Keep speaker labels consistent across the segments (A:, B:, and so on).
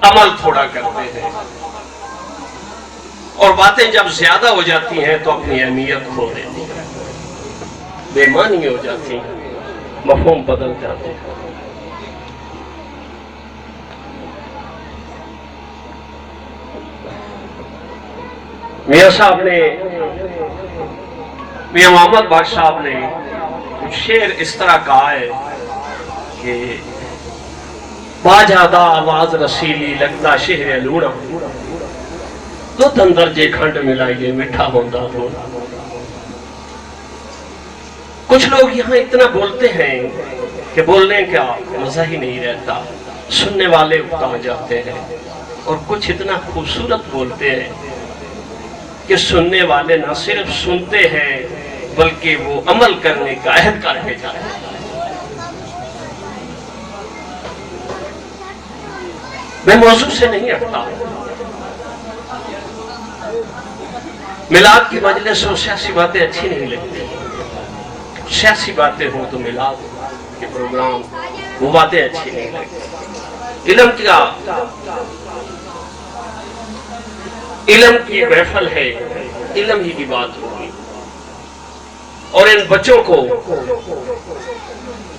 A: अमल थोड़ा करते हैं और बातें जब ज्यादा हो जाती हैं तो अपनी अहमियत खो देती है, बेमानी हो जाती है, मफहूम बदल जाते हैं। मियां साहब ने, मियां मोहम्मद बादशाह साहब ने कुछ शेर इस तरह कहा है कि बाजादा आवाज रसीली लगता शहर लूणा, दो अंदर जे खंड मिलाइए मीठा होता हो। कुछ लोग यहाँ इतना बोलते हैं कि बोलने का मजा ही नहीं रहता, सुनने वाले उकता जाते हैं। और कुछ इतना खूबसूरत बोलते हैं कि सुनने वाले न सिर्फ सुनते हैं बल्कि वो अमल करने का अहद करके जाते हैं। मैं मौजूद से नहीं हटता। मिलाद की मजलिस और सियासी बातें अच्छी नहीं लगती। सियासी बातें हो तो मिलाद के प्रोग्राम वो बातें अच्छी नहीं लगती। इल्म की महफिल है, इल्म ही की बात होगी। और इन बच्चों को,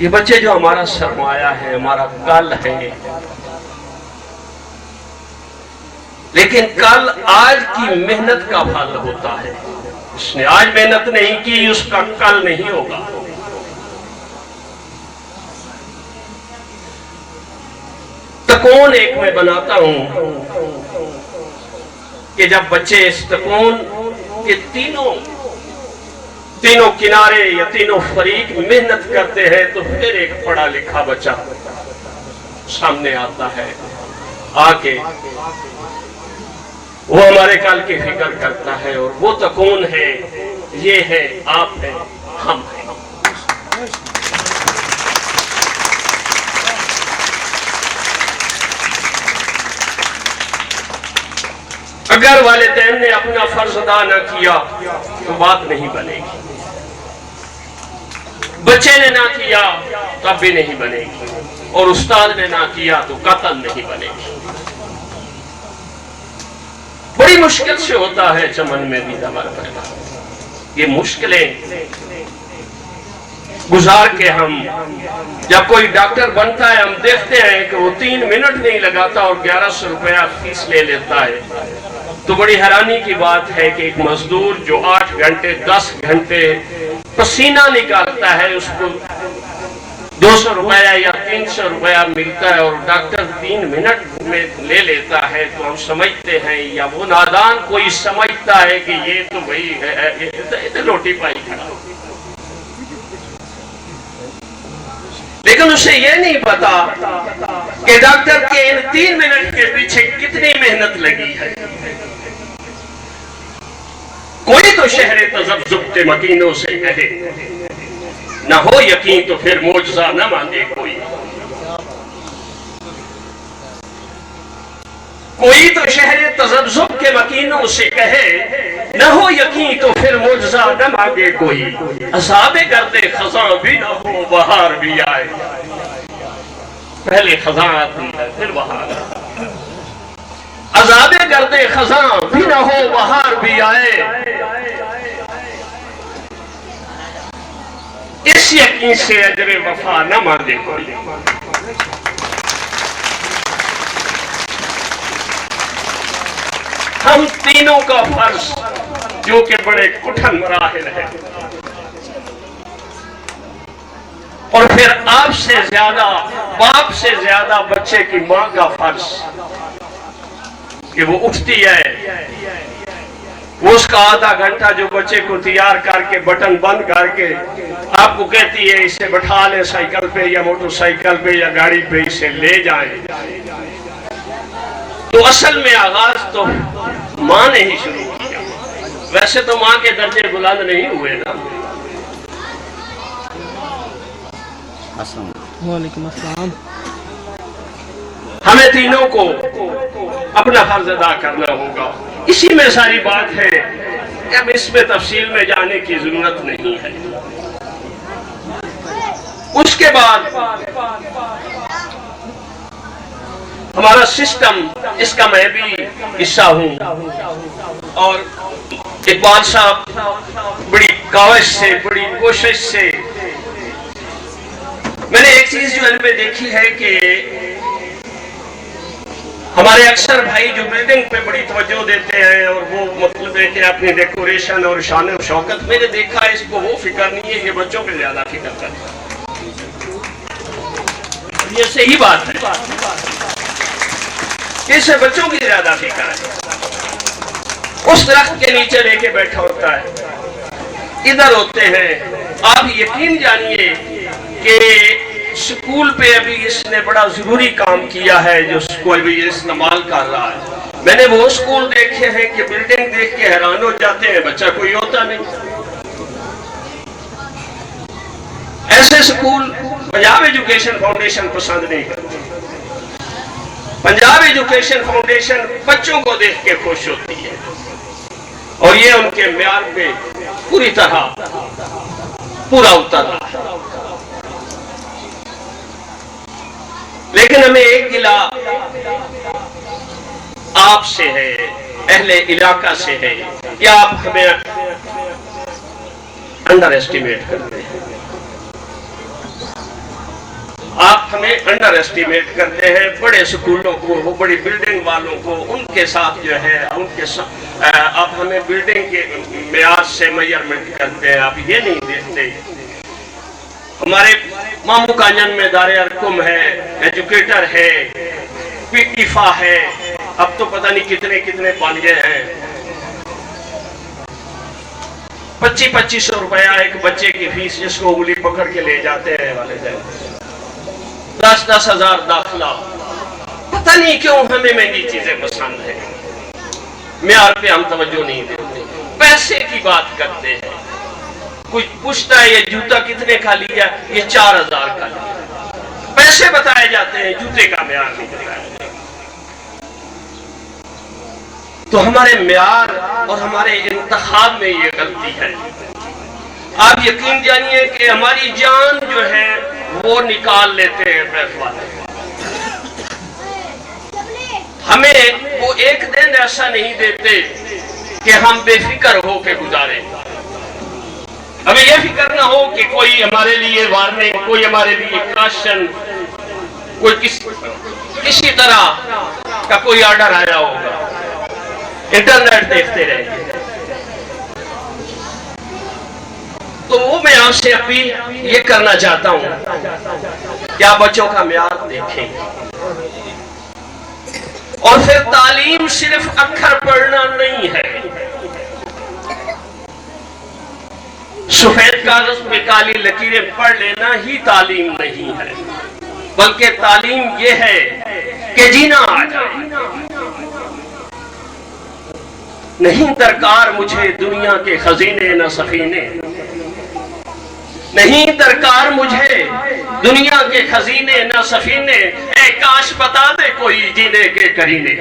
A: ये बच्चे जो हमारा सरमाया है, हमारा कल है, लेकिन कल आज की मेहनत का फल होता है। उसने आज मेहनत नहीं की, उसका कल नहीं होगा। तकून एक मैं बनाता हूं कि जब बच्चे इस तकून के तीनों किनारे या तीनों फरीक मेहनत करते हैं तो फिर एक पढ़ा लिखा बच्चा सामने आता है, आके वो हमारे कल की फिक्र करता है। और वो तकून है, ये है, आप है, हम है। अगर वालिदैन ने अपना फर्ज अदा न किया तो बात नहीं बनेगी, बच्चे ने ना किया तब भी नहीं बनेगी, और उस्ताद ने ना किया तो कतल नहीं बनेगी। बड़ी मुश्किल से होता है चमन में भी दवा पैदा। ये मुश्किलें गुजार के हम, जब कोई डॉक्टर बनता है हम देखते हैं कि वो 3 मिनट नहीं लगाता और 1100 रुपया फीस ले लेता है। तो बड़ी हैरानी की बात है कि एक मजदूर जो 8 घंटे 10 घंटे पसीना निकालता है उसको 200 रुपया या 300 रुपया मिलता है, और डॉक्टर 3 मिनट में ले लेता है। तो हम समझते हैं, या वो नादान कोई समझता है कि ये तो भाई है, रोटी पाई खड़ा। लेकिन उसे ये नहीं पता कि डॉक्टर के इन 3 मिनट के पीछे कितनी मेहनत लगी है। कोई तो शहरे तज़ब्ज़ुब के मकीनों से कहे, न हो यकीन तो फिर मौजज़ा न मांगे कोई। कोई तो शहरे तज़ब्ज़ुब के मकीनों से कहे, न हो यकीन तो फिर मौजज़ा न मांगे कोई। अज़ाबे गर्दे खज़ां भी न हो बहार भी आए। पहले खज़ां आती है फिर बहार। अज़ाबे गर्दे खज़ां भी न हो बहार भी आए, इस यकीन से अजरे वफा न मांगे कोई। हम तीनों का फर्ज, जो कि बड़े कठिन मराहिल है, और फिर आपसे ज्यादा, बाप से ज्यादा बच्चे की मां का फर्ज कि वो उठती है, वो उसका आधा घंटा जो बच्चे को तैयार करके बटन बंद करके आपको कहती है इसे बैठा ले साइकिल पे या मोटरसाइकिल पे या गाड़ी पे, इसे ले जाए। तो असल में आगाज तो माँ ने ही शुरू किया। वैसे तो माँ के दर्जे बुलंद नहीं हुए ना।
B: वालेकुम अस्सलाम।
A: हमें तीनों को अपना फर्ज अदा करना होगा। इसी में सारी बात है, अब इसमें तफसील में जाने की जरूरत नहीं है। उसके बाद हमारा सिस्टम, इसका मैं भी हिस्सा हूं। और इकबाल साहब बड़ी काविश से, बड़ी कोशिश से, मैंने एक चीज जो इनमें देखी है कि हमारे अक्सर भाई जो बिल्डिंग पे बड़ी तवज्जो देते हैं और वो मतलब है कि अपनी डेकोरेशन और शान और शौकत, मैंने देखा है इसको वो फिक्र नहीं है कि बच्चों पे ज्यादा फिक्र करते हैं। ये सही बात है, इससे बच्चों की ज्यादा फिक्र है। उस दरख्त के नीचे लेके बैठा होता है, इधर होते हैं। आप यकीन जानिए कि स्कूल पे अभी इसने बड़ा जरूरी काम किया है जो स्कूल भी इस्तेमाल कर रहा है। मैंने वो स्कूल देखे हैं कि बिल्डिंग देख के हैरान हो जाते हैं, बच्चा कोई होता नहीं। ऐसे स्कूल पंजाब एजुकेशन फाउंडेशन पसंद नहीं करती। पंजाब एजुकेशन फाउंडेशन बच्चों को देख के खुश होती है और ये उनके म्यार पे पूरी तरह पूरा उतर रहा है। लेकिन हमें एक गिला आपसे है, अहले इलाका से है, या आप हमें अंडर एस्टिमेट करते हैं। आप हमें अंडर एस्टिमेट करते हैं। बड़े स्कूलों को, वो बड़ी बिल्डिंग वालों को, उनके साथ जो है आप हमें बिल्डिंग के मेयार से मेजरमेंट करते हैं। आप ये नहीं देखते हमारे मामू कांजन में दारे अरकुम है, एजुकेटर है, पीटीफा है, अब तो पता नहीं कितने कितने बन गए हैं। 2500 रुपया एक बच्चे की फीस, जिसको उंगली पकड़ के ले जाते हैं वाले दिन। 10-10 हजार दाखिला। पता नहीं क्यों हमें महंगी चीजें पसंद है, म्यार पे हम तवज्जो नहीं देते, पैसे की बात करते हैं। कोई पूछता है ये जूता कितने का लिया, ये 4000 का लिया। पैसे बताए जाते हैं, जूते का म्यार नहीं बताया जाता। तो हमारे म्यार और हमारे इंतखाब में ये गलती है। आप यकीन जानिए कि हमारी जान जो है वो निकाल लेते हैं प्रेस वाले। हमें वो एक दिन ऐसा नहीं देते कि हम बेफिक्र हो के गुजारें। हमें यह फिक्र ना हो कि कोई हमारे लिए वार्निंग, कोई हमारे लिए क्वेश्चन, कोई किसी तरह का कोई ऑर्डर आया होगा। इंटरनेट देखते रहेंगे। तो वो मैं आपसे अपील ये करना चाहता हूं कि आप बच्चों का म्यार देखें। और फिर तालीम सिर्फ अक्षर पढ़ना नहीं है, सफेद कागज पे काली लकीरें पढ़ लेना ही तालीम नहीं है, बल्कि तालीम यह है कि जीना आ जाए। नहीं दरकार मुझे दुनिया के खजीने न सफीने, नहीं दरकार मुझे दुनिया के खजीने न सफीने, ए काश बता दे कोई जीने के करीने।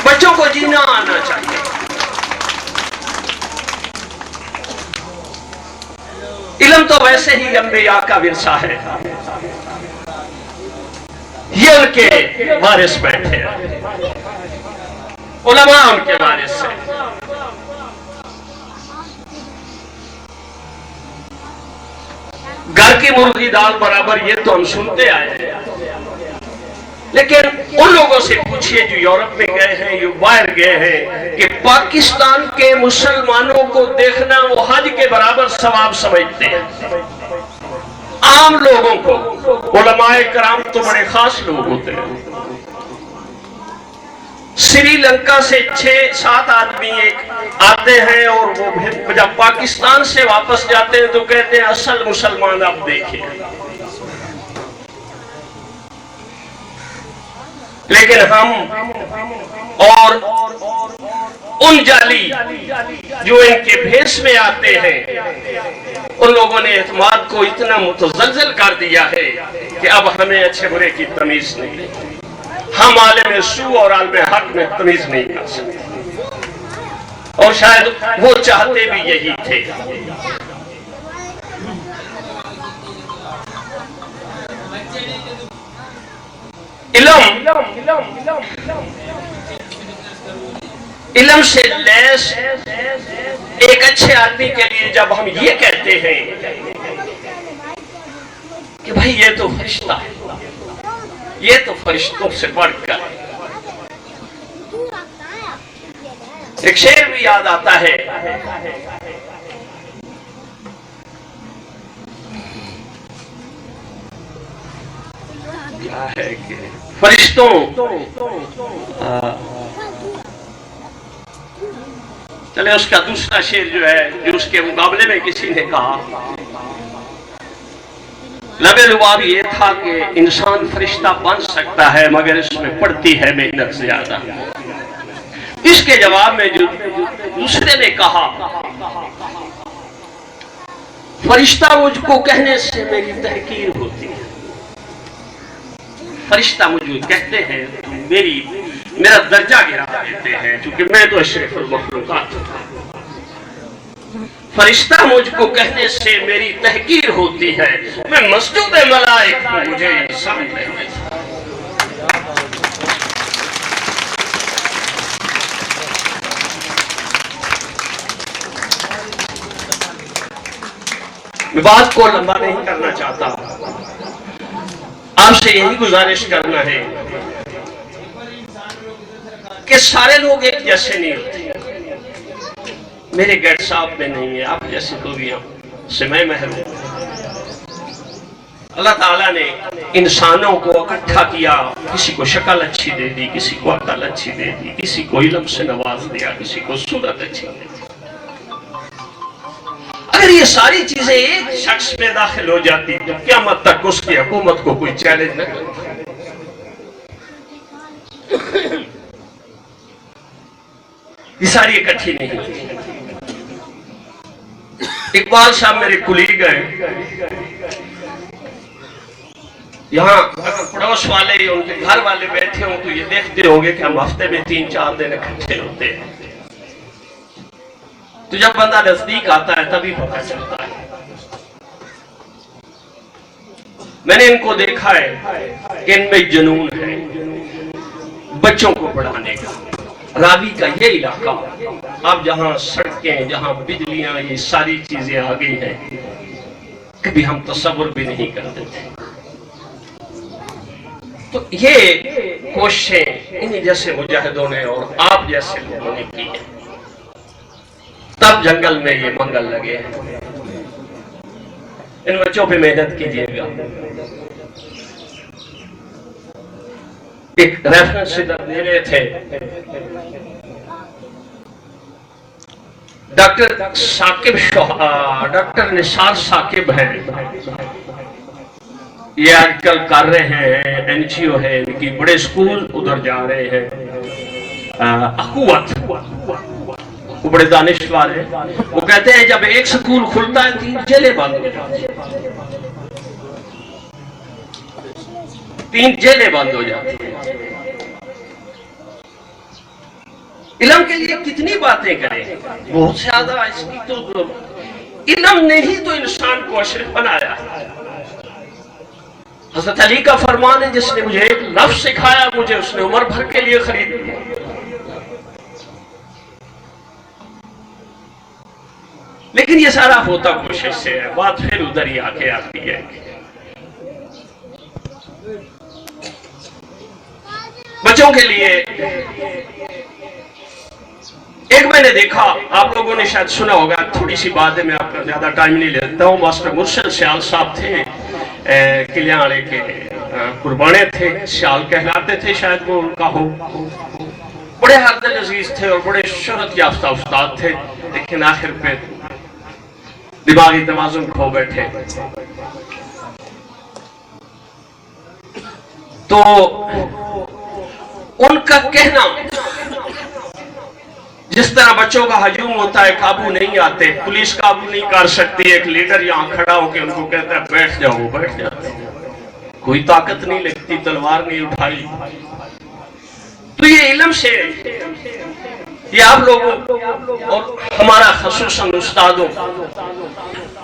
A: बच्चों को जीना आना चाहिए। इल्म तो वैसे ही अंबिया का विरसा है, ये उनके वारिस बैठे हैं, उलमा उनके वारिस है। घर की मुर्गी दाल बराबर, ये तो हम सुनते आए हैं। लेकिन उन लोगों से पूछिए जो यूरोप में गए हैं, जो बाहर गए हैं, कि पाकिस्तान के मुसलमानों को देखना वो हज के बराबर सवाब समझते हैं। आम लोगों को, उलमाए कराम तो बड़े खास लोग होते हैं। श्रीलंका से 6-7 आदमी एक आते हैं और वो जब पाकिस्तान से वापस जाते हैं तो कहते हैं असल मुसलमान आप देखिए। लेकिन हम और उन जाली जो इनके भेष में आते हैं, उन लोगों ने एतमाद को इतना मुतज़लज़ल कर दिया है कि अब हमें अच्छे बुरे की तमीज नहीं। हम आलिम सू और आलिम हक में तमीज नहीं कर सकते, और शायद वो चाहते भी यही थे। इल्म से लैस एक अच्छे आदमी के लिए जब हम ये कहते हैं कि भाई ये तो फरिश्ता है, ये तो फरिश्तों से बढ़कर, एक शेर भी याद आता है, क्या है कि फरिश्तों चले उसका दूसरा शेर जो है, जो उसके मुकाबले में किसी ने कहा, लबे लुबाब ये था कि इंसान फरिश्ता बन सकता है मगर इसमें पड़ती है मेहनत ज्यादा। इसके जवाब में जो दूसरे ने कहा, फरिश्ता मुझको कहने से मेरी तहकीर होती है, फरिश्ता मुझे कहते हैं मेरा दर्जा गिरा देते हैं, क्योंकि मैं तो अशरफुल मखलूकात हूं। फरिश्ता मुझको कहने से मेरी तहकीर होती है, मैं मस्जूद मलाइक हूं, मुझे इंसान नहीं। मैं बात को लंबा नहीं करना चाहता, आपसे यही गुजारिश करना है कि सारे लोग एक जैसे नहीं होते। मेरे गेट साहब में नहीं है, आप जैसे तो भी हम से मैं महरूम। अल्लाह ताला ने इंसानों को इकट्ठा किया, किसी को शक्ल अच्छी दे दी, किसी को अकल अच्छी दे दी, किसी को इल्म से नवाज दिया, किसी को सूरत अच्छी दे दी। अगर ये सारी चीजें एक शख्स में दाखिल हो जाती तो क़यामत तक उसकी हुकूमत को कोई चैलेंज न करता। ये सारी इकट्ठी नहीं होती। इकबाल साहब मेरे कुलीग हैं, यहाँ पड़ोस वाले उनके घर वाले बैठे हों तो ये देखते होंगे कि हम हफ्ते में 3-4 दिन इकट्ठे होते हैं। तो जब बंदा नजदीक आता है तभी पता चलता है। मैंने इनको देखा है कि इनमें जुनून है बच्चों को पढ़ाने का। रावी का ये इलाका, अब जहां सड़कें, जहां बिजलियां, ये सारी चीजें आ गई हैं, कभी हम तसव्वुर भी नहीं करते थे। तो ये कोशिशें इन्हीं जैसे मुजाहिदों ने और आप जैसे लोगों ने की है, तब जंगल में ये मंगल लगे हैं। इन बच्चों पे मेहनत कीजिएगा। एक रेफरेंस इधर दे रहे थे, डॉक्टर साकिब, डॉक्टर निसार साकिब है, ये आजकल कर रहे हैं, एनजीओ है इनकी, बड़े स्कूल उधर जा रहे हैं। अखुवत, वो बड़े दानिशवार है। वो कहते हैं जब एक स्कूल खुलता है 3 जेलें बंद हो जाती हैं, 3 जेलें बंद हो जाती हैं। इल्म के लिए कितनी बातें करें, बहुत ज्यादा। इसकी तो इल्म ने ही तो इंसान को अशरफ बनाया। हज़रत अली का फरमान है, जिसने मुझे एक लफ्ज़ सिखाया मुझे उसने उम्र भर के लिए खरीद लिया। लेकिन ये सारा होता कोशिश से है, बात फिर उधर ही आके आती है। बच्चों के लिए एक मैंने देखा, आप लोगों ने शायद सुना होगा, थोड़ी सी बात है, मैं आपका ज्यादा टाइम नहीं लेता हूँ। मास्टर मुर्शद सियाल साहब थे, किलियाड़े के कुर्बाने थे, सियाल कहलाते थे शायद वो उनका हो। बड़े हरदल अजीज थे और बड़े शोहरत याफ्ता उस्ताद थे, लेकिन आखिर पे दिमागी तवाज़ुन खो बैठे। तो उनका कहना, जिस तरह बच्चों का हजूम होता है, काबू नहीं आते, पुलिस काबू नहीं कर सकती, एक लीडर यहाँ खड़ा होकर उनको कहता है बैठ जाओ, बैठ जाते, कोई ताकत नहीं लगती, तलवार नहीं उठाई। तो ये इल्म से ये आप लोगों और हमारा खसूसन उस्तादों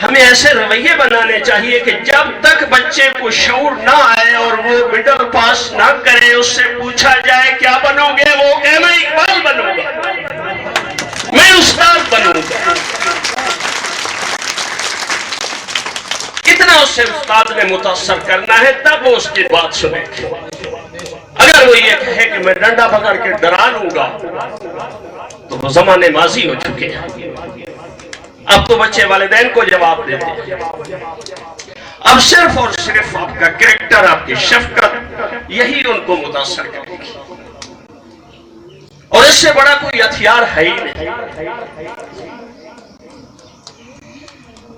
A: हमें ऐसे रवैये बनाने चाहिए कि जब तक बच्चे को शऊर ना आए और वो मिडिल पास ना करे, उससे पूछा जाए क्या बनोगे, वो कहे मैं इकबाल बनूंगा, मैं उस्ताद बनूंगा। इतना उससे उस्ताद में मुतासर करना है, तब वो उसकी बात सुनेगी। अगर वो ये कहे कि मैं डंडा पकड़ के डरा लूंगा, तो वो जमाने माजी हो चुके हैं। अब तो बच्चे वालिदैन को जवाब देते हैं। अब सिर्फ और सिर्फ आपका कैरेक्टर, आपकी शफकत, यही उनको मुतासर करेगी, और इससे बड़ा कोई हथियार है ही नहीं।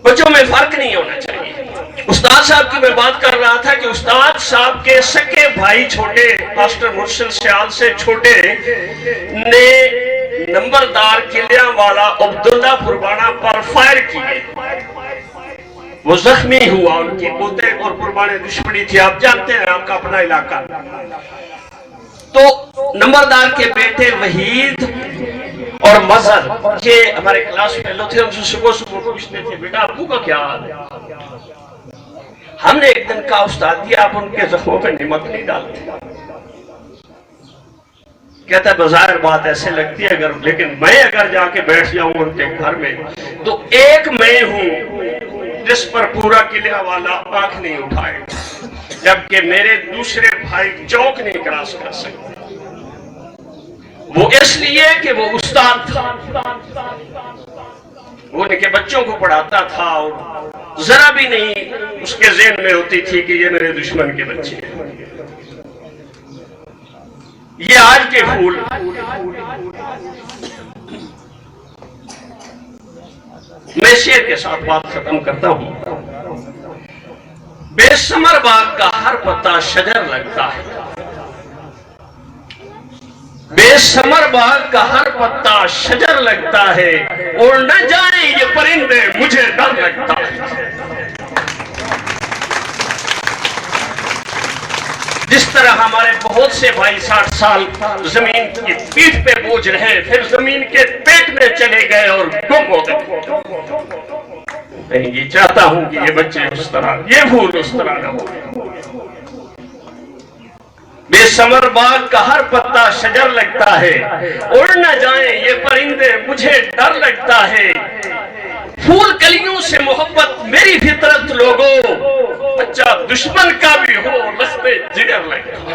A: बच्चों में फर्क नहीं होना चाहिए। उस्ताद साहब की मैं बात कर रहा था कि उस्ताद साहब के सके भाई छोटे मास्टर मुर्शिद सियाल से छोटे ने नंबरदार किलियांवाला अब्दुल्ला पुरबाना पर फायर किए, वो जख्मी हुआ, उनकी पोते और पुरबाने दुश्मनी थी, आप जानते हैं, आपका अपना इलाका। तो नंबरदार के बेटे वहीद और मजहर, ये हमारे क्लास फेलो थे, उनसे सुबह सुबह पूछते थे बेटा अबू का क्या हाल है। हमने एक दिन कहा उस्ताद जी आप उनके जख्मों पे नमक नहीं डालते। कहता है बाजार बात ऐसे लगती है, अगर लेकिन मैं अगर जाके बैठ जाऊं उनके घर में तो एक मैं हूं जिस पर पूरा किलियांवाला आंख नहीं उठाए, जबकि मेरे दूसरे भाई चौक नहीं क्रॉस कर सकते। वो इसलिए कि वो उस्ताद था, वो उनके बच्चों को पढ़ाता था और जरा भी नहीं उसके ज़हन में होती थी कि ये मेरे दुश्मन के बच्चे हैं। ये आज के फूल, मैं शेर के साथ बात खत्म करता हूं। बेसमर बाग का हर पत्ता शजर लगता है, बेसमर बाग का हर पत्ता शजर लगता है, उड़ न जाए ये परिंदे मुझे डर लगता है। जिस तरह हमारे बहुत से भाई 60 साल जमीन की पीठ पे बोझ रहे, फिर जमीन के पेट में चले गए और गुम हो गए। मैं ये चाहता हूं कि ये बच्चे उस तरह, ये भूल उस तरह न हो। बेसमर बाग का हर पत्ता शजर लगता है, उड़ न जाए ये परिंदे मुझे डर लगता है। फूल कलियों से मोहब्बत मेरी फितरत लोगों, बच्चा दुश्मन का भी हो रस्ते जिगर लगता है।